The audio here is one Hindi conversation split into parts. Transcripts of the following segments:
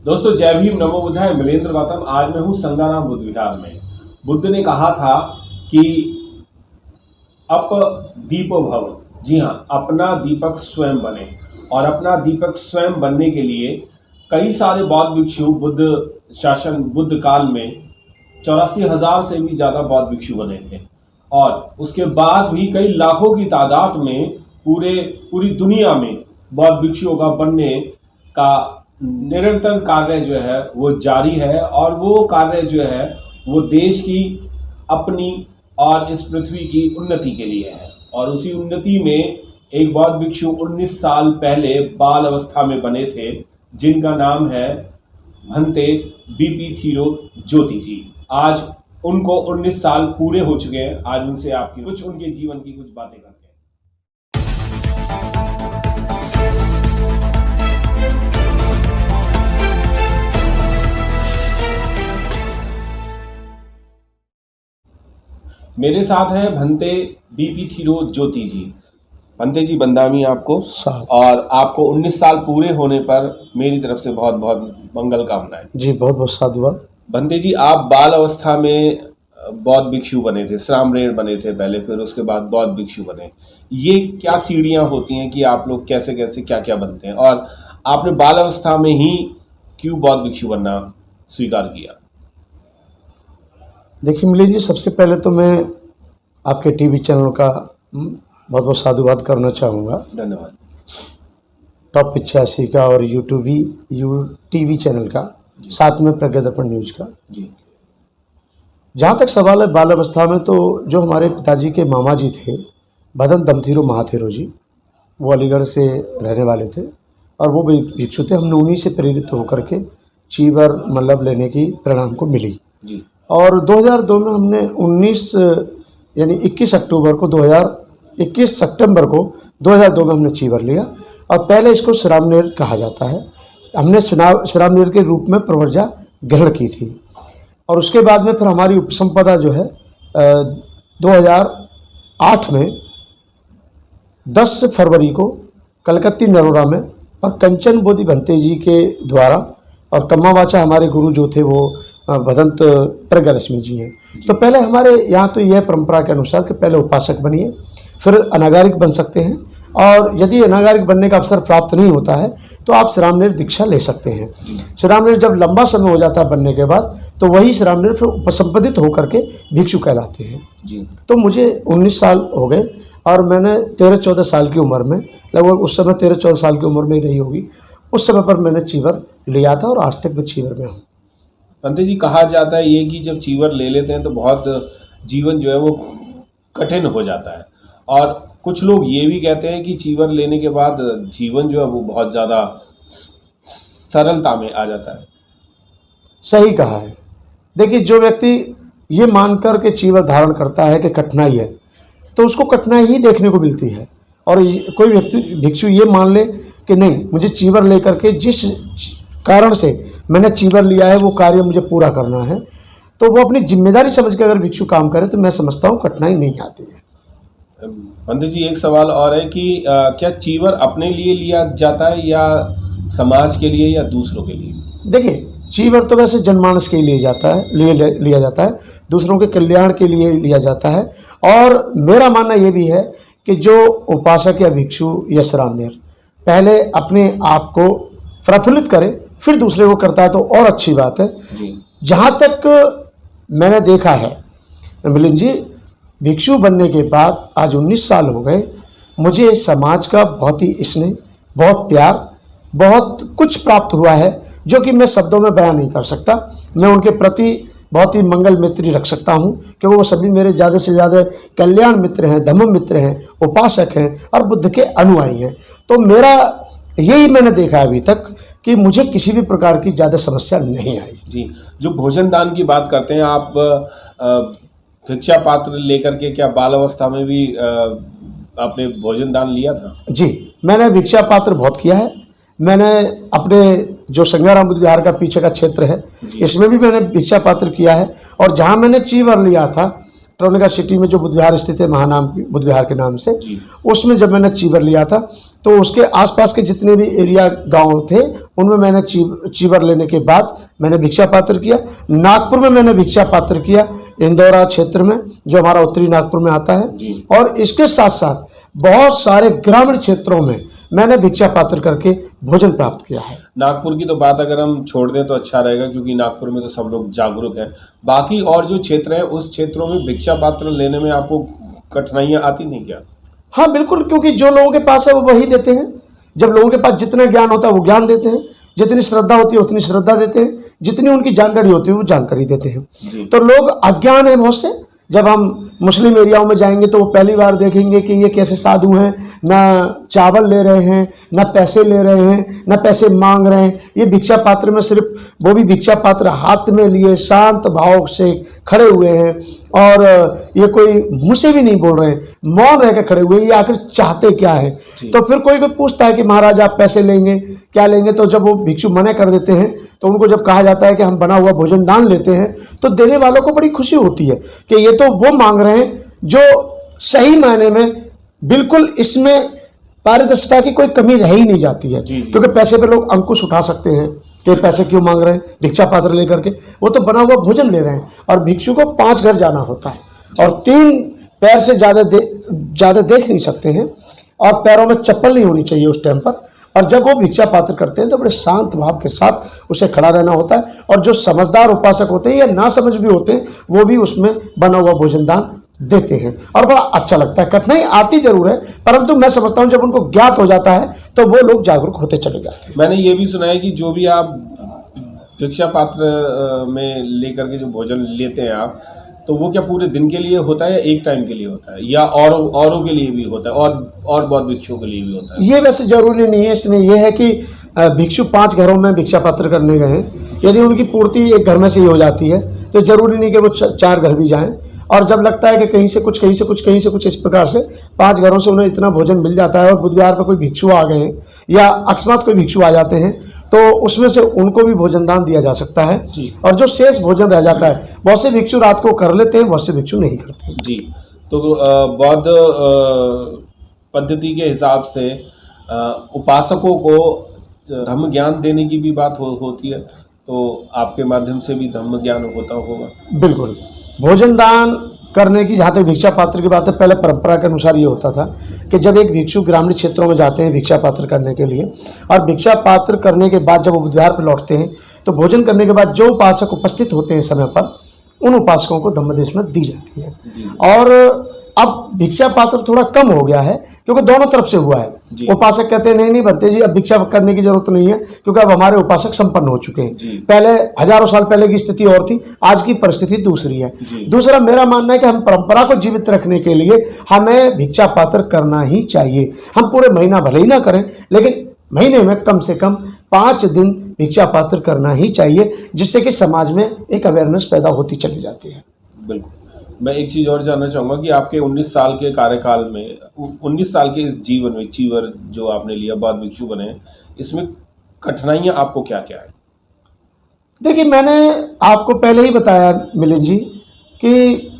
दोस्तों जय भीम, नमो बुद्धाय। मिलेंद्र गौतम। आज मैं हूँ संगाराम बुद्ध विहार में। बुद्ध ने कहा था कि अप दीपो भव। जी हाँ, अपना दीपक स्वयं बने। और अपना दीपक स्वयं बनने के लिए कई सारे बौद्ध भिक्षु बुद्ध काल में 84,000 से भी ज्यादा बौद्ध भिक्षु बने थे। और उसके बाद भी कई लाखों की तादाद में पूरी दुनिया में बौद्ध भिक्षुओं का बनने का निरंतर कार्य जो है वो जारी है। और वो कार्य जो है वो देश की, अपनी और इस पृथ्वी की उन्नति के लिए है। और उसी उन्नति में एक बौद्ध भिक्षु 19 साल पहले बाल अवस्था में बने थे, जिनका नाम है भंते बीपी थिरो ज्योति जी। आज उनको 19 साल पूरे हो चुके हैं। आज उनसे उनके जीवन की कुछ बातें करते हैं। मेरे साथ है भंते बीपी थिरो ज्योति जी। भंते जी, बंदामी आपको और आपको 19 साल पूरे होने पर मेरी तरफ से बहुत बहुत मंगल कामनाएं। जी, बहुत बहुत साधुवाद। भंते जी, आप बाल अवस्था में बौद्ध भिक्षु बने थे, श्रामणेर बने थे पहले, फिर उसके बाद बौद्ध भिक्षु बने। ये क्या सीढ़ियां होती हैं कि आप लोग कैसे कैसे क्या क्या बनते हैं, और आपने बाल अवस्था में ही क्यों बौद्ध भिक्षु बनना स्वीकार किया? देखिए मिली जी, सबसे पहले तो मैं आपके टीवी चैनल का बहुत बहुत साधुवाद करना चाहूँगा। धन्यवाद। टॉप 85 का और टीवी चैनल का, साथ में प्रज्ञा दर्पण न्यूज का। जी। जहाँ तक सवाल है बाल अवस्था में, तो जो हमारे पिताजी के मामा जी थे, भदन दमथिरो महाथिरो जी, वो अलीगढ़ से रहने वाले थे और वो भी भिक्षु थे। हमने उन्हीं से प्रेरित होकर के चीवर मल्लब लेने की प्रेरणा हमको मिली। जी। और 2002 में हमने 21 सितंबर को 2002 में हमने चीवर लिया। और पहले इसको श्रामणेर कहा जाता है। हमने श्रामणेर के रूप में प्रवर्जा ग्रहण की थी। और उसके बाद में फिर हमारी उपसंपदा जो है 2008 में 10 फरवरी को कलकत्ती नरोरा में और कंचन बोधि भंते जी के द्वारा, और कम्मावाचा हमारे गुरु जो थे वो भदंत प्रज्ञालक्ष्मी जी हैं। तो पहले हमारे यहाँ तो यह परंपरा के अनुसार कि पहले उपासक बनिए, फिर अनागारिक बन सकते हैं। और यदि अनागारिक बनने का अवसर प्राप्त नहीं होता है तो आप श्रामणेर दीक्षा ले सकते हैं। श्रामणेर जब लंबा समय हो जाता है बनने के बाद, तो वही श्रामणेर फिर उपसंपदित होकर के भिक्षु कहलाते हैं। जी। तो मुझे 19 साल हो गए और मैंने 13-14 साल की उम्र में, लगभग उस समय 13-14 साल की उम्र में ही रही होगी, उस समय पर मैंने चीवर लिया था और आज तक मैं चीवर में हूँ। भंते जी, कहा जाता है ये कि जब चीवर ले लेते हैं तो बहुत जीवन जो है वो कठिन हो जाता है। और कुछ लोग ये भी कहते हैं कि चीवर लेने के बाद जीवन जो है वो बहुत ज़्यादा सरलता में आ जाता है। सही कहा है। देखिए, जो व्यक्ति ये मानकर के चीवर धारण करता है कि कठिनाई है, तो उसको कठिनाई ही देखने को मिलती है। और कोई व्यक्ति भिक्षु ये मान ले कि नहीं, मुझे चीवर लेकर के जिस कारण से मैंने चीवर लिया है वो कार्य मुझे पूरा करना है, तो वो अपनी जिम्मेदारी समझ के अगर भिक्षु काम करे तो मैं समझता हूँ कठिनाई नहीं आती है। भंते जी, एक सवाल और है कि क्या चीवर अपने लिए लिया जाता है या समाज के लिए या दूसरों के लिए? देखिए, चीवर तो वैसे जनमानस के लिए लिया जाता है, दूसरों के कल्याण के लिए लिया जाता है। और मेरा मानना ये भी है कि जो उपासक या भिक्षु या श्रामणेर पहले अपने आप को प्रफुल्लित करे, फिर दूसरे को करता है तो और अच्छी बात है। जहाँ तक मैंने देखा है मिलिंद जी, भिक्षु बनने के बाद आज 19 साल हो गए, मुझे समाज का बहुत ही स्नेह, बहुत प्यार, बहुत कुछ प्राप्त हुआ है जो कि मैं शब्दों में बयान नहीं कर सकता। मैं उनके प्रति बहुत ही मंगल मित्री रख सकता हूँ, क्योंकि वो सभी मेरे ज़्यादा से ज़्यादा कल्याण मित्र हैं, धम्म मित्र हैं, उपासक हैं और बुद्ध के अनुयायी हैं। तो मेरा यही मैंने देखा अभी तक कि मुझे किसी भी प्रकार की ज़्यादा समस्या नहीं आई। जी। जो भोजन दान की बात करते हैं, आप भिक्षा पात्र लेकर के क्या बाल अवस्था में भी आपने भोजन दान लिया था? जी, मैंने भिक्षा पात्र बहुत किया है। मैंने अपने जो संगाराम बुद्ध विहार का पीछे का क्षेत्र है, इसमें भी मैंने भिक्षा पात्र किया है। और जहाँ मैंने चीवर लिया था ट्रोनिका सिटी में जो बुद्ध विहार स्थित है, महानाम बुद्ध विहार के नाम से, जी। उसमें जब मैंने चीवर लिया था तो उसके आसपास के जितने भी एरिया गांव थे उनमें मैंने चीवर लेने के बाद मैंने भिक्षा पात्र किया। नागपुर में मैंने भिक्षा पात्र किया, इंदौरा क्षेत्र में जो हमारा उत्तरी नागपुर में आता है, जी। और इसके साथ साथ बहुत सारे ग्रामीण क्षेत्रों में मैंने भिक्षा पात्र करके भोजन प्राप्त किया है। नागपुर की तो बात अगर हम छोड़ दें तो अच्छा रहेगा, क्योंकि नागपुर में तो सब लोग जागरूक हैं। बाकी और जो क्षेत्र हैं उस क्षेत्रों में भिक्षा पात्र लेने में आपको कठिनाइयाँ आती नहीं क्या? हाँ बिल्कुल, क्योंकि जो लोगों के पास है वो वही देते हैं। जब लोगों के पास जितना ज्ञान होता है वो ज्ञान देते हैं, जितनी श्रद्धा होती है उतनी श्रद्धा देते हैं, जितनी उनकी जानकारी होती है वो जानकारी देते हैं। जी। तो लोग अज्ञान है बहुत से। जब हम मुस्लिम एरियाओं में जाएंगे तो वो पहली बार देखेंगे कि ये कैसे साधु हैं, ना चावल ले रहे हैं, ना पैसे ले रहे हैं, ना पैसे मांग रहे हैं। ये भिक्षा पात्र में सिर्फ, वो भी भिक्षा पात्र हाथ में लिए शांत भाव से खड़े हुए हैं, और ये कोई मुंह से भी नहीं बोल रहे हैं, मौन रह के खड़े हुए हैं। ये आखिर चाहते क्या है? तो फिर कोई पूछता है कि महाराज आप पैसे लेंगे, क्या लेंगे? तो जब वो भिक्षु मना कर देते हैं तो उनको जब कहा जाता है कि हम बना हुआ भोजन दान लेते हैं, तो देने वालों को बड़ी खुशी होती है कि ये तो वो मांग रहे हैं जो सही मायने में बिल्कुल इसमें पारदर्शिता की कोई कमी रह ही नहीं जाती है। क्योंकि पैसे पे लोग अंकुश उठा सकते हैं कि पैसे क्यों मांग रहे हैं भिक्षा पात्र लेकर के, वो तो बना हुआ भोजन ले रहे हैं। और भिक्षु को 5 घर जाना होता है और 3 पैर से ज़्यादा देख नहीं सकते हैं, और पैरों में चप्पल नहीं होनी चाहिए उस टाइम पर। और जब वो भिक्षा पात्र करते हैं तो बड़े शांत भाव के साथ उसे खड़ा रहना होता है। और जो समझदार उपासक होते हैं या ना समझ भी होते हैं वो भी उसमें बना हुआ भोजन दान देते हैं, और बड़ा अच्छा लगता है। कठिनाई आती जरूर है, परंतु मैं समझता हूँ जब उनको ज्ञात हो जाता है तो वो लोग जागरूक होते चले जाते हैं। मैंने ये भी सुना है कि जो भी आप भिक्षा पात्र में लेकर के जो भोजन लेते हैं आप, तो वो क्या पूरे दिन के लिए होता है या एक टाइम के लिए होता है, या औरों के लिए भी होता है, और बहुत भिक्षुओं के लिए भी होता है? ये वैसे जरूरी नहीं है। इसमें यह है कि भिक्षु 5 घरों में भिक्षा पात्र करने गए हैं, यदि उनकी पूर्ति एक घर में से ही हो जाती है तो जरूरी नहीं कि वो 4 घर भी जाएं। और जब लगता है कि कहीं से कुछ, कहीं से कुछ, कहीं से कुछ, इस प्रकार से 5 घरों से उन्हें इतना भोजन मिल जाता है, और बुद्ध विहार पर कोई भिक्षु आ गए हैं या अकस्मात कोई भिक्षु आ जाते हैं तो उसमें से उनको भी भोजन दान दिया जा सकता है। और जो शेष भोजन रह जाता है, बहुत से भिक्षु रात को कर लेते हैं, बहुत से भिक्षु नहीं करते हैं। जी। तो बौद्ध पद्धति के हिसाब से उपासकों को धम्म ज्ञान देने की भी बात होती है, तो आपके माध्यम से भी धम्म ज्ञान होता होगा? बिल्कुल। भोजन दान करने की जहाँ तक भिक्षा पात्र की बात है, पहले परंपरा के अनुसार ये होता था कि जब एक भिक्षु ग्रामीण क्षेत्रों में जाते हैं भिक्षा पात्र करने के लिए, और भिक्षा पात्र करने के बाद जब वो बुद्ध विहार पर लौटते हैं तो भोजन करने के बाद जो उपासक उपस्थित होते हैं समय पर, उन उपासकों को धम्मदेश में दी जाती है। और अब भिक्षा पात्र थोड़ा कम हो गया है क्योंकि दोनों तरफ से हुआ है। उपासक कहते हैं नहीं बनते जी, अब भिक्षा करने की जरूरत नहीं है क्योंकि अब हमारे उपासक संपन्न हो चुके हैं। पहले हजारों साल पहले की स्थिति और थी, आज की परिस्थिति दूसरी है। दूसरा मेरा मानना है कि हम परंपरा को जीवित रखने के लिए हमें भिक्षा पात्र करना ही चाहिए। हम पूरे महीना भले ही ना करें, लेकिन महीने में कम से कम 5 दिन भिक्षा पात्र करना ही चाहिए, जिससे कि समाज में एक अवेयरनेस पैदा होती चली जाती है। बिल्कुल। मैं एक चीज़ और जानना चाहूँगा कि आपके 19 साल के कार्यकाल में, 19 साल के इस जीवन में, चीवर जो आपने लिया, बाद भिक्षु बने, इसमें कठिनाइयाँ आपको क्या क्या है? देखिए, मैंने आपको पहले ही बताया मिलिंद जी कि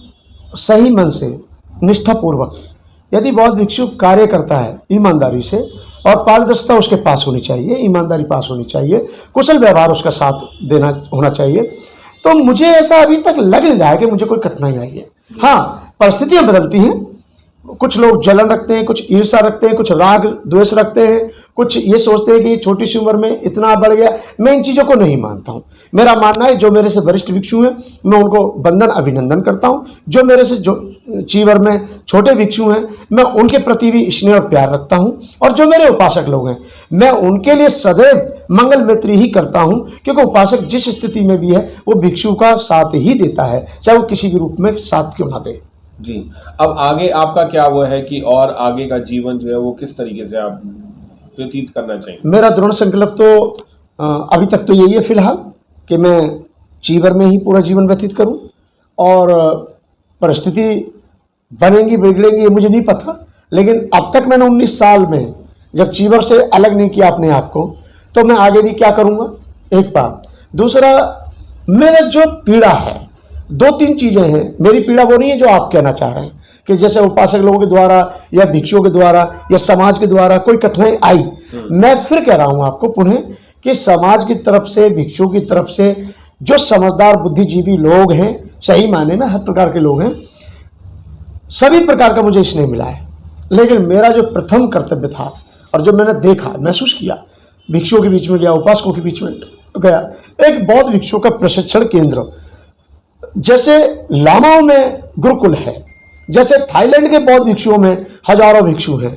सही मन से, निष्ठापूर्वक यदि बौद्ध भिक्षु कार्य करता है ईमानदारी से, और पारदर्शिता उसके पास होनी चाहिए, ईमानदारी पास होनी चाहिए, कुशल व्यवहार उसका साथ देना होना चाहिए, तो मुझे ऐसा अभी तक लग नहीं रहा है कि मुझे कोई कठिनाई आई है। हाँ, परिस्थितियां बदलती हैं, कुछ लोग जलन रखते हैं, कुछ ईर्ष्या रखते हैं, कुछ राग द्वेष रखते हैं, कुछ ये सोचते हैं कि छोटी सी उम्र में इतना बढ़ गया। मैं इन चीज़ों को नहीं मानता हूँ। मेरा मानना है जो मेरे से वरिष्ठ भिक्षु हैं मैं उनको वंदन अभिनंदन करता हूँ, जो मेरे से जो चीवर में छोटे भिक्षु हैं मैं उनके प्रति भी स्नेह और प्यार रखता हूँ, और जो मेरे उपासक लोग हैं मैं उनके लिए सदैव मंगल मैत्री ही करता हूँ, क्योंकि उपासक जिस स्थिति में भी है वो भिक्षु का साथ ही देता है, चाहे वो किसी भी रूप में साथ क्यों ना दे। जी। अब आगे आपका क्या वो है कि और आगे का जीवन जो है वो किस तरीके से आप व्यतीत करना चाहिए? मेरा दृढ़ संकल्प तो अभी तक तो यही है फिलहाल कि मैं चीवर में ही पूरा जीवन व्यतीत करूं, और परिस्थिति बनेंगी बिगड़ेंगी ये मुझे नहीं पता, लेकिन अब तक मैंने 19 साल में जब चीवर से अलग नहीं किया अपने आप को, तो मैं आगे भी क्या करूंगा, एक बात। दूसरा, मेरा जो पीड़ा है 2-3 चीज़ें हैं। मेरी पीड़ा वो नहीं है जो आप कहना चाह रहे हैं कि जैसे उपासक लोगों के द्वारा या भिक्षुओं के द्वारा या समाज के द्वारा कोई कठिनाई आई। मैं फिर कह रहा हूं आपको पुनः कि समाज की तरफ से, भिक्षुओं की तरफ से जो समझदार बुद्धिजीवी लोग हैं, सही मायने में हर प्रकार के लोग हैं, सभी प्रकार का मुझे इसने मिला है। लेकिन मेरा जो प्रथम कर्तव्य था और जो मैंने देखा, महसूस किया, भिक्षुओं के बीच में गया, उपासकों के बीच में गया, एक बौद्ध भिक्षुओं का प्रशिक्षण केंद्र, जैसे लामाओं में गुरुकुल है, जैसे थाईलैंड के बौद्ध भिक्षुओं में हजारों भिक्षु हैं,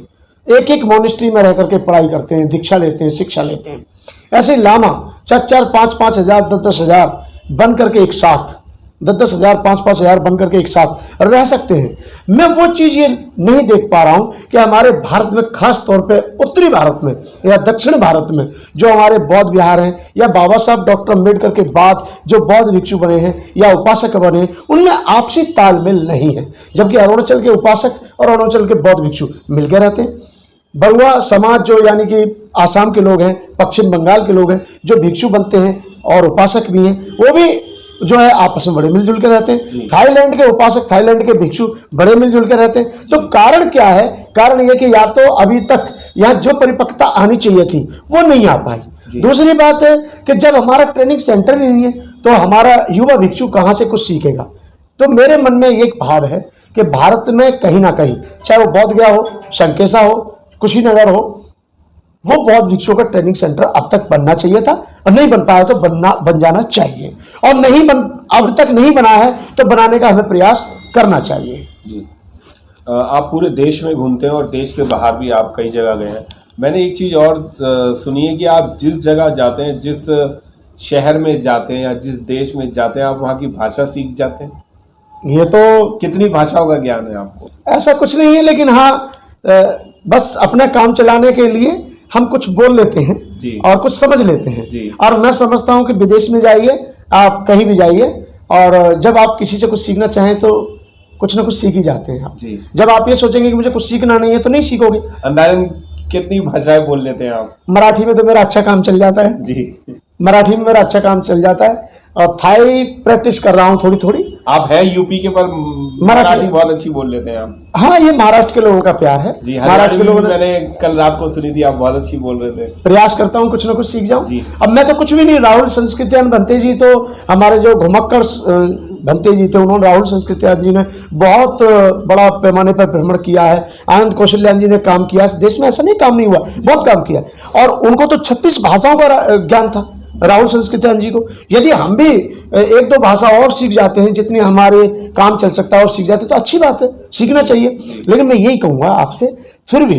एक एक मोनेस्ट्री में रह करके पढ़ाई करते हैं, दीक्षा लेते हैं, शिक्षा लेते हैं। ऐसे लामा 4-4, 5-5 हजार, 10-10 हजार बन करके एक साथ, 10-10 हजार, 5-5 हजार बन करके एक साथ रह सकते हैं। मैं वो चीज़ ये नहीं देख पा रहा हूँ कि हमारे भारत में, खास तौर पे उत्तरी भारत में या दक्षिण भारत में जो हमारे बौद्ध विहार हैं, या बाबा साहब डॉक्टर अम्बेडकर के बाद जो बौद्ध भिक्षु बने हैं या उपासक बने हैं, उनमें आपसी तालमेल नहीं है। जबकि अरुणाचल के उपासक और अरुणाचल के बौद्ध भिक्षु मिलकर रहते हैं। बरुआ समाज जो यानी कि आसाम के लोग हैं, पश्चिम बंगाल के लोग हैं, जो भिक्षु बनते हैं और उपासक भी हैं, वो भी जो है आपस में बड़े मिलजुल के रहते हैं। थाईलैंड के उपासक, थाईलैंड के भिक्षु बड़े मिलजुल के रहते हैं। तो कारण क्या है? कारण ये कि या तो अभी तक यहाँ जो परिपक्वता आनी चाहिए थी वो नहीं आ पाई। दूसरी बात है कि जब हमारा ट्रेनिंग सेंटर ही नहीं है तो हमारा युवा भिक्षु कहाँ से कुछ सीखेगा। तो मेरे मन में एक भाव है कि भारत में कहीं ना कहीं, चाहे वो बौद्ध गया हो, संकेसा हो, कुशीनगर हो, वो बौद्ध भिक्षुओं का ट्रेनिंग सेंटर अब तक बनना चाहिए था और नहीं बन पाया तो बन जाना चाहिए। और अब तक नहीं बना है तो बनाने का हमें प्रयास करना चाहिए। जी, आप पूरे देश में घूमते हैं और देश के बाहर भी आप कई जगह गए हैं। मैंने एक चीज़ और सुनी है कि आप जिस जगह जाते हैं, जिस शहर में जाते हैं या जिस देश में जाते हैं, आप वहाँ की भाषा सीख जाते हैं। ये तो कितनी भाषाओं का ज्ञान है आपको? ऐसा कुछ नहीं है, लेकिन हाँ, बस अपना काम चलाने के लिए हम कुछ बोल लेते हैं जी, और कुछ समझ लेते हैं जी। और मैं समझता हूं कि विदेश में जाइए, आप कहीं भी जाइए, और जब आप किसी से कुछ सीखना चाहें तो कुछ ना कुछ सीख ही जाते हैं आप जी। जब आप ये सोचेंगे कि मुझे कुछ सीखना नहीं है तो नहीं सीखोगे। अंदाजन कितनी भाषाएं बोल लेते हैं आप? मराठी में तो मेरा अच्छा काम चल जाता है जी, मराठी में मेरा अच्छा काम चल जाता है, और थाई प्रैक्टिस कर रहा हूँ थोड़ी थोड़ी। आप है यूपी के, पर मराठी बहुत अच्छी बोल लेते हैं आप। हाँ, ये महाराष्ट्र के लोगों का प्यार है। जी, महाराष्ट्र के लोगों ने, मैंने कल रात को सुनी थी, आप बहुत अच्छी बोल रहे थे। प्रयास करता हूँ कुछ ना कुछ सीख जाऊं। जी। अब मैं तो कुछ भी नहीं, राहुल संस्कृत्यान भंते जी, तो हमारे जो घुमक्कड़ भंते जी थे, उन्होंने, राहुल संस्कृत्यान जी ने बहुत बड़ा पैमाने पर भ्रमण किया है। आनंद कौशल्यान जी ने काम किया, देश में ऐसा नहीं काम नहीं हुआ, बहुत काम किया, और उनको तो 36 भाषाओं का ज्ञान था राहुल संस्कृत्यान जी को। यदि हम भी 1-2 भाषा और सीख जाते हैं, जितनी हमारे काम चल सकता है और सीख जाते हैं, तो अच्छी बात है, सीखना चाहिए। लेकिन मैं यही कहूँगा आपसे, फिर भी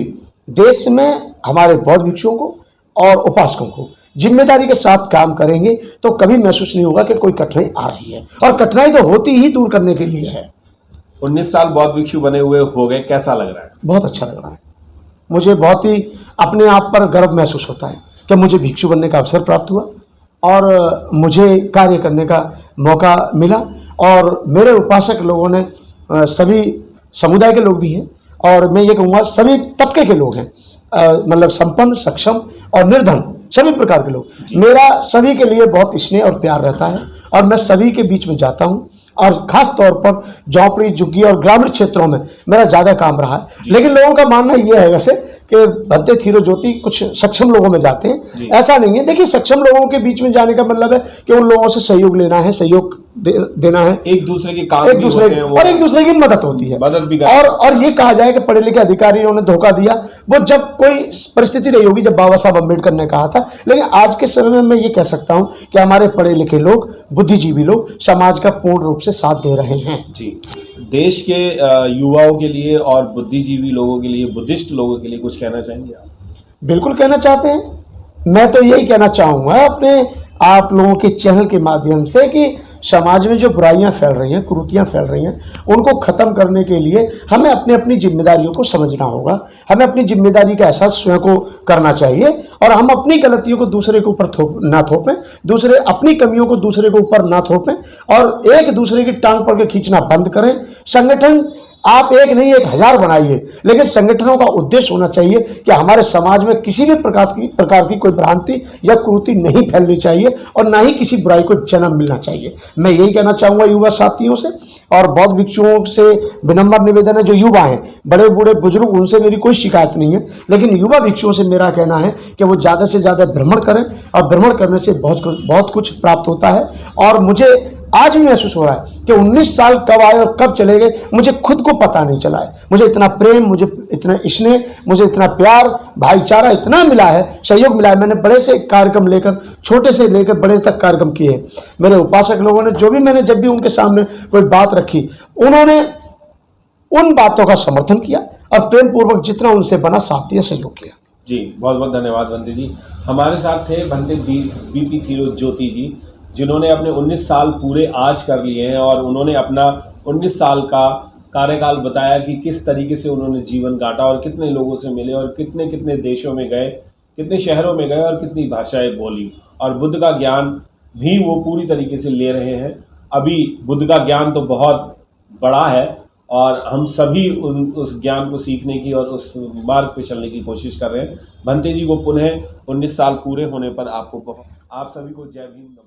देश में हमारे बौद्ध भिक्षुओं को और उपासकों को जिम्मेदारी के साथ काम करेंगे तो कभी महसूस नहीं होगा कि कोई कठिनाई आ रही है, और कठिनाई तो होती ही दूर करने के लिए है। 19 साल बौद्ध भिक्षु बने हुए हो गए, कैसा लग रहा है? बहुत अच्छा लग रहा है मुझे, बहुत ही अपने आप पर गर्व महसूस होता है कि मुझे भिक्षु बनने का अवसर प्राप्त हुआ और मुझे कार्य करने का मौका मिला। और मेरे उपासक लोगों ने, सभी समुदाय के लोग भी हैं, और मैं ये कहूँगा सभी तबके के लोग हैं, मतलब संपन्न, सक्षम और निर्धन, सभी प्रकार के लोग। मेरा सभी के लिए बहुत स्नेह और प्यार रहता है, और मैं सभी के बीच में जाता हूँ, और खास तौर पर झोंपड़ी झुग्गी और ग्रामीण क्षेत्रों में मेरा ज़्यादा काम रहा है। लेकिन लोगों का मानना यह है वैसे कि भंते थीरो ज्योति कुछ सक्षम लोगों में जाते हैं, ऐसा नहीं है। देखिए, सक्षम लोगों के बीच में जाने का मतलब है कि उन लोगों से सहयोग लेना है, सहयोग देना है, एक दूसरे के काम, एक दूसरे और एक दूसरे की मदद होती है, मदद भी और ये कहा जाए कि पढ़े लिखे अधिकारियों ने धोखा दिया, वो जब कोई परिस्थिति रही होगी, जब बाबा साहब अम्बेडकर ने कहा था। लेकिन आज के समय में मैं ये कह सकता हूँ कि हमारे पढ़े लिखे लोग, बुद्धिजीवी लोग समाज का पूर्ण रूप से साथ दे रहे हैं। जी, देश के युवाओं के लिए और बुद्धिजीवी लोगों के लिए, बुद्धिस्ट लोगों के लिए कुछ कहना चाहेंगे आप? बिल्कुल कहना चाहते हैं। मैं तो यही कहना चाहूँगा अपने आप लोगों के चैनल के माध्यम से कि समाज में जो बुराइयां फैल रही हैं, कुरीतियां फैल रही हैं, उनको ख़त्म करने के लिए हमें अपनी अपनी जिम्मेदारियों को समझना होगा। हमें अपनी जिम्मेदारी का एहसास स्वयं को करना चाहिए, और हम अपनी गलतियों को दूसरे के ऊपर ना थोपें, दूसरे अपनी कमियों को दूसरे के ऊपर ना थोपें, और एक दूसरे की टांग पकड़ के खींचना बंद करें। संगठन आप एक नहीं 1000 बनाइए, लेकिन संगठनों का उद्देश्य होना चाहिए कि हमारे समाज में किसी भी प्रकार की कोई भ्रांति या कुरीति नहीं फैलनी चाहिए और ना ही किसी बुराई को जन्म मिलना चाहिए। मैं यही कहना चाहूँगा युवा साथियों से और बौद्ध भिक्षुओं से विनम्र निवेदन है, जो युवा हैं, बड़े बूढ़े बुजुर्ग, उनसे मेरी कोई शिकायत नहीं है, लेकिन युवा भिक्षुओं से मेरा कहना है कि वो ज़्यादा से ज़्यादा भ्रमण करें और भ्रमण करने से बहुत कुछ प्राप्त होता है। और मुझे आज भी महसूस हो रहा है कि 19 साल कब आए और कब चले गए, मुझे खुद को पता नहीं चला है। मुझे इतना प्रेम, मुझे इतना स्नेह, मुझे इतना प्यार, भाईचारा इतना मिला है, सहयोग मिला है। मैंने बड़े से कार्यक्रम लेकर, छोटे से लेकर बड़े तक कार्यक्रम किए हैं। मेरे उपासक लोगों ने जो भी, मैंने जब भी उनके सामने कोई बात रखी, उन्होंने उन बातों का समर्थन किया और प्रेम पूर्वक जितना उनसे बना साथ दिया, सहयोग किया। जी, बहुत बहुत धन्यवाद भंते जी। हमारे साथ थे भंते बीपी थिरो ज्योति जी, जिन्होंने अपने 19 साल पूरे आज कर लिए हैं और उन्होंने अपना 19 साल का कार्यकाल बताया कि किस तरीके से उन्होंने जीवन काटा और कितने लोगों से मिले और कितने कितने देशों में गए, कितने शहरों में गए और कितनी भाषाएं बोली, और बुद्ध का ज्ञान भी वो पूरी तरीके से ले रहे हैं। अभी बुद्ध का ज्ञान तो बहुत बड़ा है और हम सभी उस ज्ञान को सीखने की और उस मार्ग पे चलने की कोशिश कर रहे हैं। भंते जी को पुनः 19 साल पूरे होने पर आप सभी को जय भीम, नमो।